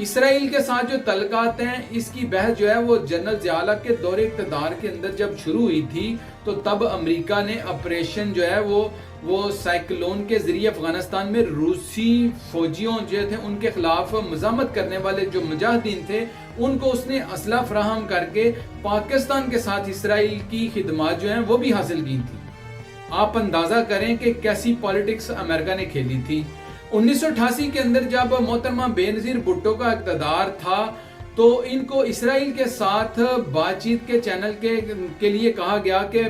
اسرائیل کے ساتھ جو تعلقات ہیں اس کی بحث جو ہے وہ جنرل ضیاء الحق کے دور اقتدار کے اندر جب شروع ہوئی تھی تو تب امریکہ نے آپریشن جو ہے وہ سائیکلون کے ذریعے افغانستان میں روسی فوجیوں جو تھے ان کے خلاف مزاحمت کرنے والے جو مجاہدین تھے ان کو اس نے اسلحہ فراہم کر کے پاکستان کے ساتھ اسرائیل کی خدمات جو ہیں وہ بھی حاصل کی تھی۔ آپ اندازہ کریں کہ کیسی پالیٹکس امریکہ نے کھیلی تھی۔ 1988 کے اندر جب محترمہ بے نظیر بھٹو کا اقتدار تھا تو ان کو اسرائیل کے ساتھ بات چیت کے چینل کے لیے کہا گیا کہ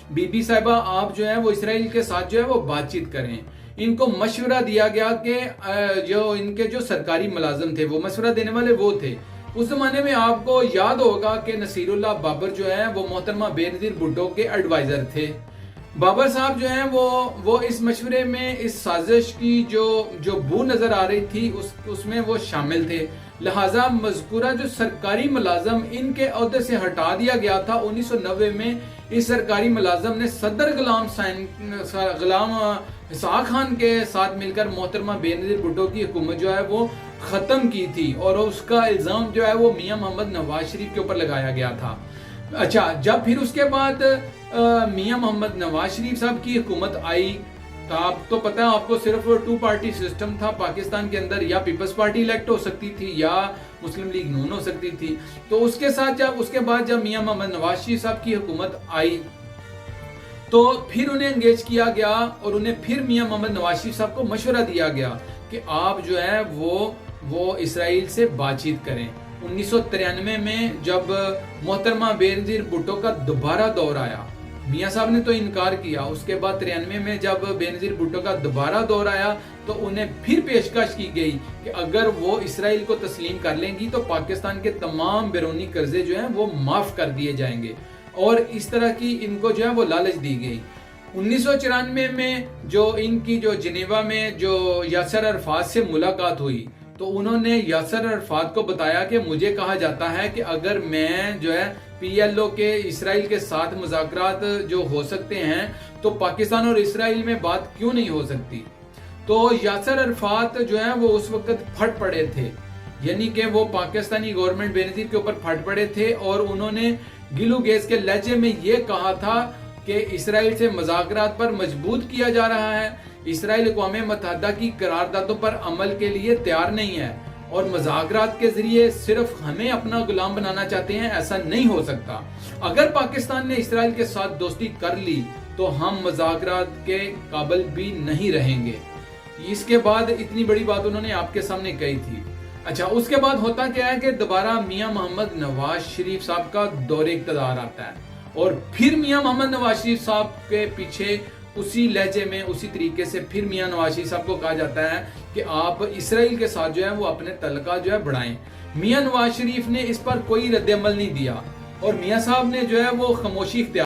بی بی صاحبہ آپ جو ہیں وہ اسرائیل کے ساتھ جو ہے وہ بات چیت کریں۔ ان کو مشورہ دیا گیا کہ جو ان کے جو سرکاری ملازم تھے وہ مشورہ دینے والے وہ تھے۔ اس زمانے میں آپ کو یاد ہوگا کہ نصیر اللہ بابر جو ہیں وہ محترمہ بے نظیر بھٹو کے ایڈوائزر تھے۔ بابر صاحب جو ہیں وہ اس مشورے میں اس سازش کی جو بو نظر آ رہی تھی اس میں وہ شامل تھے، لہٰذا مذکورہ جو سرکاری ملازم ان کے عہدے سے ہٹا دیا گیا تھا۔ 1990 میں اس سرکاری ملازم نے صدر غلام اسحاق خان کے ساتھ مل کر محترمہ بے نظیر بھٹو کی حکومت جو ہے وہ ختم کی تھی اور اس کا الزام جو ہے وہ میاں محمد نواز شریف کے اوپر لگایا گیا تھا۔ اچھا، جب پھر اس کے بعد میاں محمد نواز شریف صاحب کی حکومت آئی تو پتہ ہے آپ کو صرف 2 پارٹی سسٹم تھا پاکستان کے اندر، یا پیپلز پارٹی الیکٹ ہو سکتی تھی یا مسلم لیگ نون ہو سکتی تھی۔ تو اس کے بعد جب میاں محمد نواز شریف صاحب کی حکومت آئی تو پھر انہیں انگیج کیا گیا اور انہیں پھر میاں محمد نواز شریف صاحب کو مشورہ دیا گیا کہ آپ جو ہے وہ اسرائیل سے بات چیت کریں۔ 1993 میں جب محترمہ بے نظیر بھٹو کا دوبارہ دور آیا، میاں صاحب نے تو انکار کیا، اس کے بعد 93 میں جب بے نظیر بھٹو کا دوبارہ دور آیا تو انہیں پھر پیشکش کی گئی کہ اگر وہ اسرائیل کو تسلیم کر لیں گی تو پاکستان کے تمام بیرونی قرضے جو ہیں وہ معاف کر دیے جائیں گے، اور اس طرح کی ان کو جو ہے وہ لالچ دی گئی۔ 1994 میں جو ان کی جو جنیوا میں جو یاسر عرفات سے ملاقات ہوئی تو انہوں نے یاسر عرفات کو بتایا کہ مجھے کہا جاتا ہے کہ اگر میں جو ہے پی ایل او کے اسرائیل کے ساتھ مذاکرات جو ہو سکتے ہیں تو پاکستان اور اسرائیل میں بات کیوں نہیں ہو سکتی۔ تو یاسر عرفات جو ہے وہ اس وقت پھٹ پڑے تھے، یعنی کہ وہ پاکستانی گورنمنٹ بے نظیر کے اوپر پھٹ پڑے تھے اور انہوں نے گلو گیز کے لہجے میں یہ کہا تھا کہ اسرائیل سے مذاکرات پر مجبور کیا جا رہا ہے، اسرائیل اقوام متحدہ کی قراردادوں پر عمل کے لیے تیار نہیں ہے اور مذاکرات کے ذریعے صرف ہمیں اپنا غلام بنانا چاہتے ہیں، ایسا نہیں ہو سکتا۔ اگر پاکستان نے اسرائیل کے ساتھ دوستی کر لی تو ہم مذاکرات کے قابل بھی نہیں رہیں گے۔ اس کے بعد اتنی بڑی بات انہوں نے آپ کے سامنے کہی تھی۔ اچھا، اس کے بعد ہوتا کیا ہے کہ دوبارہ میاں محمد نواز شریف صاحب کا دور اقتدار آتا ہے اور پھر میاں محمد نواز شریف صاحب کے پیچھے اسی لہجے میں اسی طریقے سے پھر میاں نواز شریف صاحب کو کہا جاتا ہے کہ آپ اسرائیل کے ساتھ جو ہے وہ اپنے تعلقات جو ہے بڑھائیں۔ میاں نواز شریف نے اس پر کوئی رد عمل نہیں دیا اور میاں صاحب نے جو ہے وہ خاموشی اختیار